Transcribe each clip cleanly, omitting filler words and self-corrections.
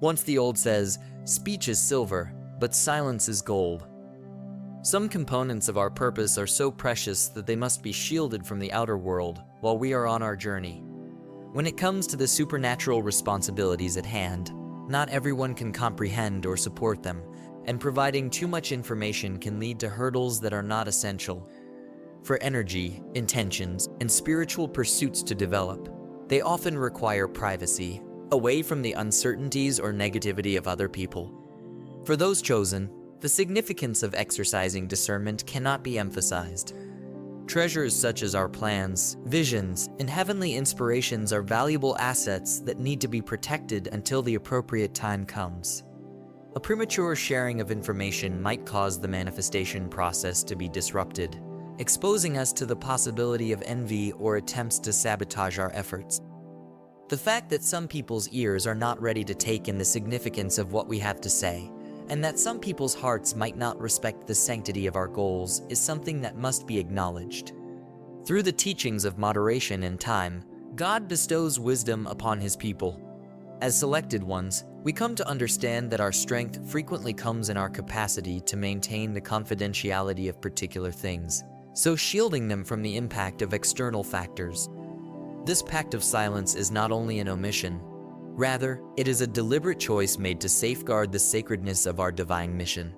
Once the old says, "Speech is silver, but silence is gold." Some components of our purpose are so precious that they must be shielded from the outer world while we are on our journey. When it comes to the supernatural responsibilities at hand, not everyone can comprehend or support them, and providing too much information can lead to hurdles that are not essential. For energy, intentions, and spiritual pursuits to develop, they often require privacy, away from the uncertainties or negativity of other people. For those chosen, the significance of exercising discernment cannot be emphasized. Treasures such as our plans, visions, and heavenly inspirations are valuable assets that need to be protected until the appropriate time comes. A premature sharing of information might cause the manifestation process to be disrupted, exposing us to the possibility of envy or attempts to sabotage our efforts. The fact that some people's ears are not ready to take in the significance of what we have to say, and that some people's hearts might not respect the sanctity of our goals, is something that must be acknowledged. Through the teachings of moderation and time, God bestows wisdom upon His people. As selected ones, we come to understand that our strength frequently comes in our capacity to maintain the confidentiality of particular things, so shielding them from the impact of external factors. This pact of silence is not only an omission, rather, it is a deliberate choice made to safeguard the sacredness of our divine mission.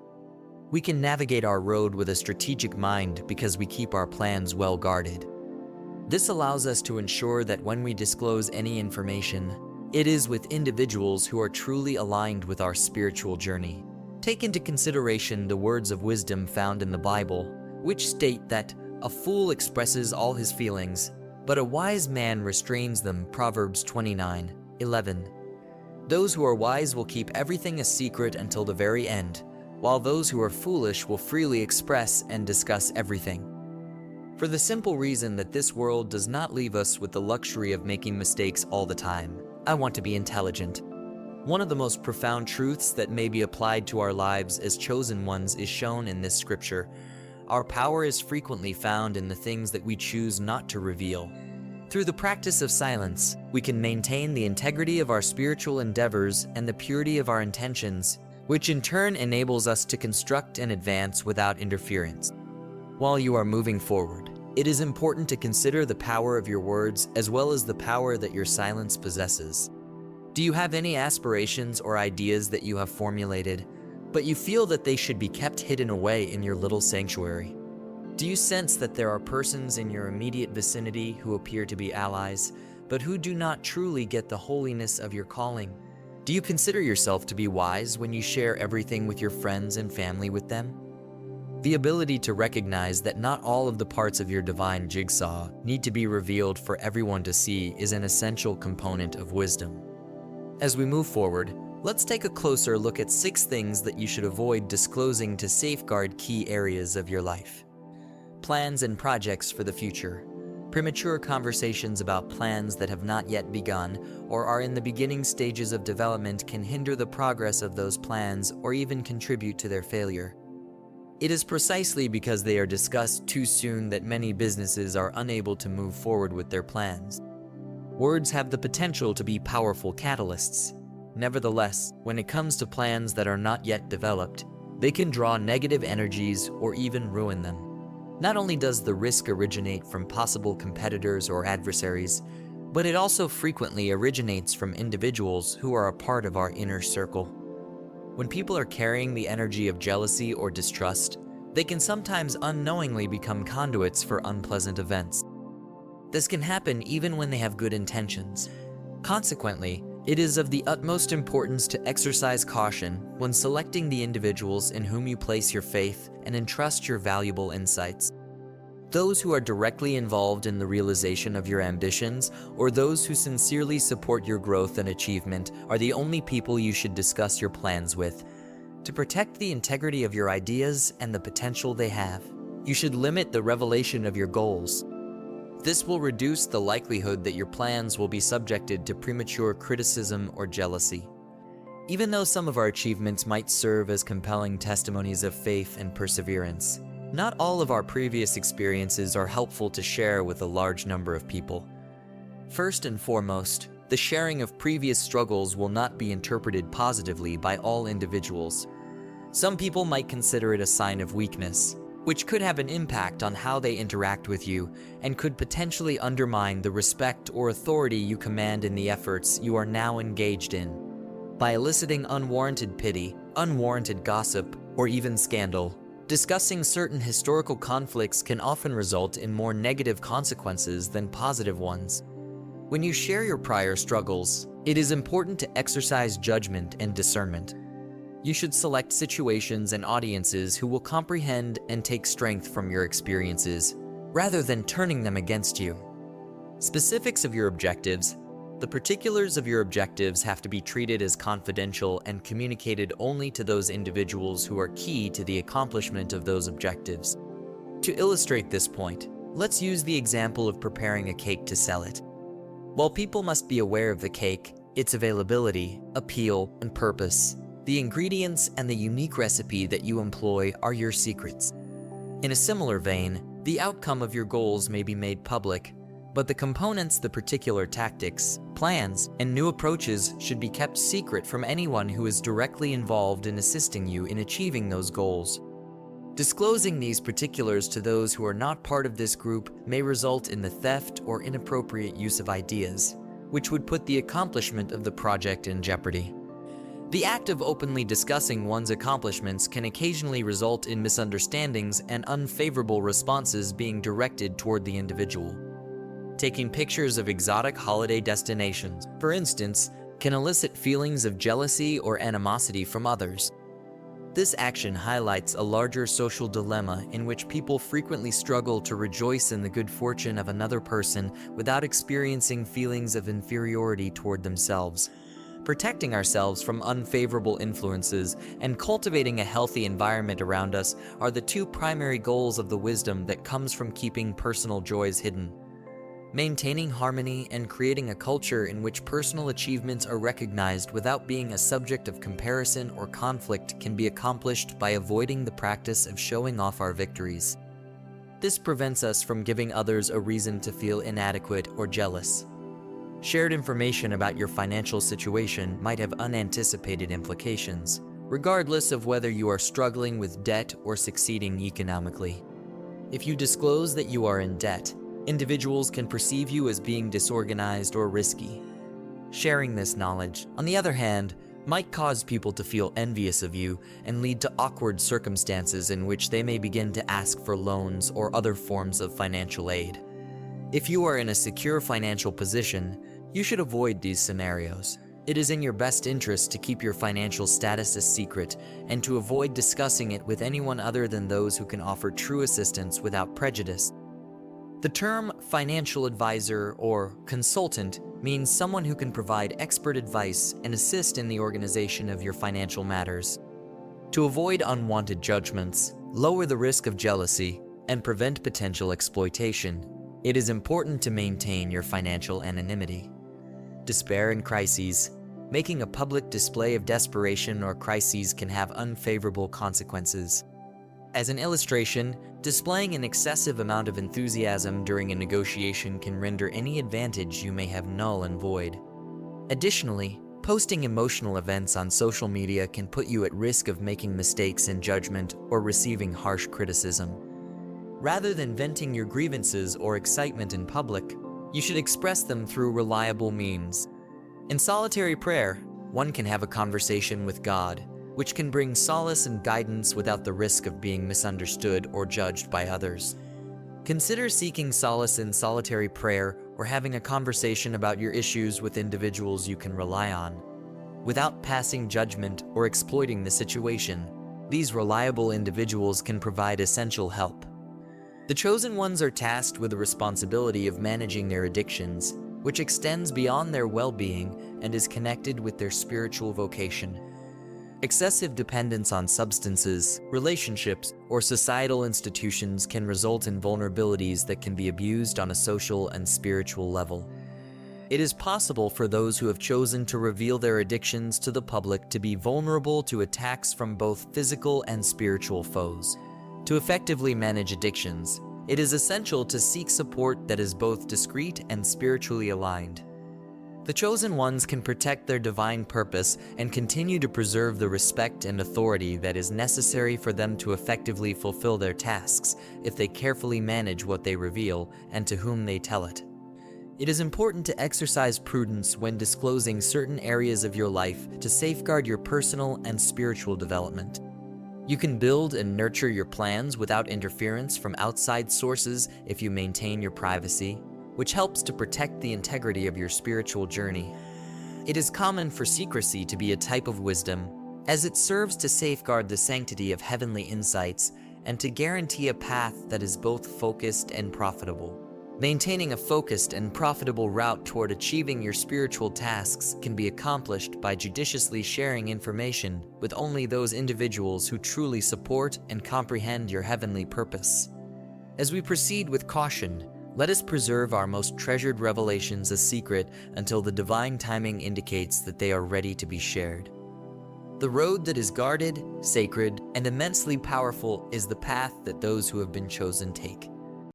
We can navigate our road with a strategic mind because we keep our plans well guarded. This allows us to ensure that when we disclose any information, it is with individuals who are truly aligned with our spiritual journey. Take into consideration the words of wisdom found in the Bible, which state that a fool expresses all his feelings, but a wise man restrains them. Proverbs 29:11. Those who are wise will keep everything a secret until the very end, while those who are foolish will freely express and discuss everything. For the simple reason that this world does not leave us with the luxury of making mistakes all the time. I want to be intelligent. One of the most profound truths that may be applied to our lives as chosen ones is shown in this scripture. Our power is frequently found in the things that we choose not to reveal. Through the practice of silence, we can maintain the integrity of our spiritual endeavors and the purity of our intentions, which in turn enables us to construct and advance without interference. While you are moving forward, it is important to consider the power of your words as well as the power that your silence possesses. Do you have any aspirations or ideas that you have formulated, but you feel that they should be kept hidden away in your little sanctuary? Do you sense that there are persons in your immediate vicinity who appear to be allies, but who do not truly get the holiness of your calling? Do you consider yourself to be wise when you share everything with your friends and family with them? The ability to recognize that not all of the parts of your divine jigsaw need to be revealed for everyone to see is an essential component of wisdom. As we move forward, let's take a closer look at 6 things that you should avoid disclosing to safeguard key areas of your life. Plans and projects for the future. Premature conversations about plans that have not yet begun or are in the beginning stages of development can hinder the progress of those plans or even contribute to their failure. It is precisely because they are discussed too soon that many businesses are unable to move forward with their plans. Words have the potential to be powerful catalysts. Nevertheless, when it comes to plans that are not yet developed, they can draw negative energies or even ruin them. Not only does the risk originate from possible competitors or adversaries, but it also frequently originates from individuals who are a part of our inner circle. When people are carrying the energy of jealousy or distrust, they can sometimes unknowingly become conduits for unpleasant events. This can happen even when they have good intentions. Consequently, it is of the utmost importance to exercise caution when selecting the individuals in whom you place your faith and entrust your valuable insights. Those who are directly involved in the realization of your ambitions or those who sincerely support your growth and achievement are the only people you should discuss your plans with. To protect the integrity of your ideas and the potential they have, you should limit the revelation of your goals. This will reduce the likelihood that your plans will be subjected to premature criticism or jealousy. Even though some of our achievements might serve as compelling testimonies of faith and perseverance, not all of our previous experiences are helpful to share with a large number of people. First and foremost, the sharing of previous struggles will not be interpreted positively by all individuals. Some people might consider it a sign of weakness, which could have an impact on how they interact with you and could potentially undermine the respect or authority you command in the efforts you are now engaged in. By eliciting unwarranted pity, unwarranted gossip, or even scandal, discussing certain historical conflicts can often result in more negative consequences than positive ones. When you share your prior struggles, it is important to exercise judgment and discernment. You should select situations and audiences who will comprehend and take strength from your experiences, rather than turning them against you. Specifics of your objectives. The particulars of your objectives have to be treated as confidential and communicated only to those individuals who are key to the accomplishment of those objectives. To illustrate this point, let's use the example of preparing a cake to sell it. While people must be aware of the cake, its availability, appeal, and purpose, the ingredients and the unique recipe that you employ are your secrets. In a similar vein, the outcome of your goals may be made public, but the components, the particular tactics, plans, and new approaches should be kept secret from anyone who is directly involved in assisting you in achieving those goals. Disclosing these particulars to those who are not part of this group may result in the theft or inappropriate use of ideas, which would put the accomplishment of the project in jeopardy. The act of openly discussing one's accomplishments can occasionally result in misunderstandings and unfavorable responses being directed toward the individual. Taking pictures of exotic holiday destinations, for instance, can elicit feelings of jealousy or animosity from others. This action highlights a larger social dilemma in which people frequently struggle to rejoice in the good fortune of another person without experiencing feelings of inferiority toward themselves. Protecting ourselves from unfavorable influences and cultivating a healthy environment around us are the two primary goals of the wisdom that comes from keeping personal joys hidden. Maintaining harmony and creating a culture in which personal achievements are recognized without being a subject of comparison or conflict can be accomplished by avoiding the practice of showing off our victories. This prevents us from giving others a reason to feel inadequate or jealous. Shared information about your financial situation might have unanticipated implications, regardless of whether you are struggling with debt or succeeding economically. If you disclose that you are in debt, individuals can perceive you as being disorganized or risky. Sharing this knowledge, on the other hand, might cause people to feel envious of you and lead to awkward circumstances in which they may begin to ask for loans or other forms of financial aid. If you are in a secure financial position, you should avoid these scenarios. It is in your best interest to keep your financial status a secret and to avoid discussing it with anyone other than those who can offer true assistance without prejudice. The term financial advisor or consultant means someone who can provide expert advice and assist in the organization of your financial matters. To avoid unwanted judgments, lower the risk of jealousy, and prevent potential exploitation, it is important to maintain your financial anonymity. Despair and crises. Making a public display of desperation or crises can have unfavorable consequences. As an illustration, displaying an excessive amount of enthusiasm during a negotiation can render any advantage you may have null and void. Additionally, posting emotional events on social media can put you at risk of making mistakes in judgment or receiving harsh criticism. Rather than venting your grievances or excitement in public, you should express them through reliable means. In solitary prayer, one can have a conversation with God, which can bring solace and guidance without the risk of being misunderstood or judged by others. Consider seeking solace in solitary prayer or having a conversation about your issues with individuals you can rely on. Without passing judgment or exploiting the situation, these reliable individuals can provide essential help. The chosen ones are tasked with the responsibility of managing their addictions, which extends beyond their well-being and is connected with their spiritual vocation. Excessive dependence on substances, relationships, or societal institutions can result in vulnerabilities that can be abused on a social and spiritual level. It is possible for those who have chosen to reveal their addictions to the public to be vulnerable to attacks from both physical and spiritual foes. To effectively manage addictions, it is essential to seek support that is both discreet and spiritually aligned. The chosen ones can protect their divine purpose and continue to preserve the respect and authority that is necessary for them to effectively fulfill their tasks if they carefully manage what they reveal and to whom they tell it. It is important to exercise prudence when disclosing certain areas of your life to safeguard your personal and spiritual development. You can build and nurture your plans without interference from outside sources if you maintain your privacy, which helps to protect the integrity of your spiritual journey. It is common for secrecy to be a type of wisdom, as it serves to safeguard the sanctity of heavenly insights and to guarantee a path that is both focused and profitable. Maintaining a focused and profitable route toward achieving your spiritual tasks can be accomplished by judiciously sharing information with only those individuals who truly support and comprehend your heavenly purpose. As we proceed with caution, let us preserve our most treasured revelations a secret until the divine timing indicates that they are ready to be shared. The road that is guarded, sacred, and immensely powerful is the path that those who have been chosen take.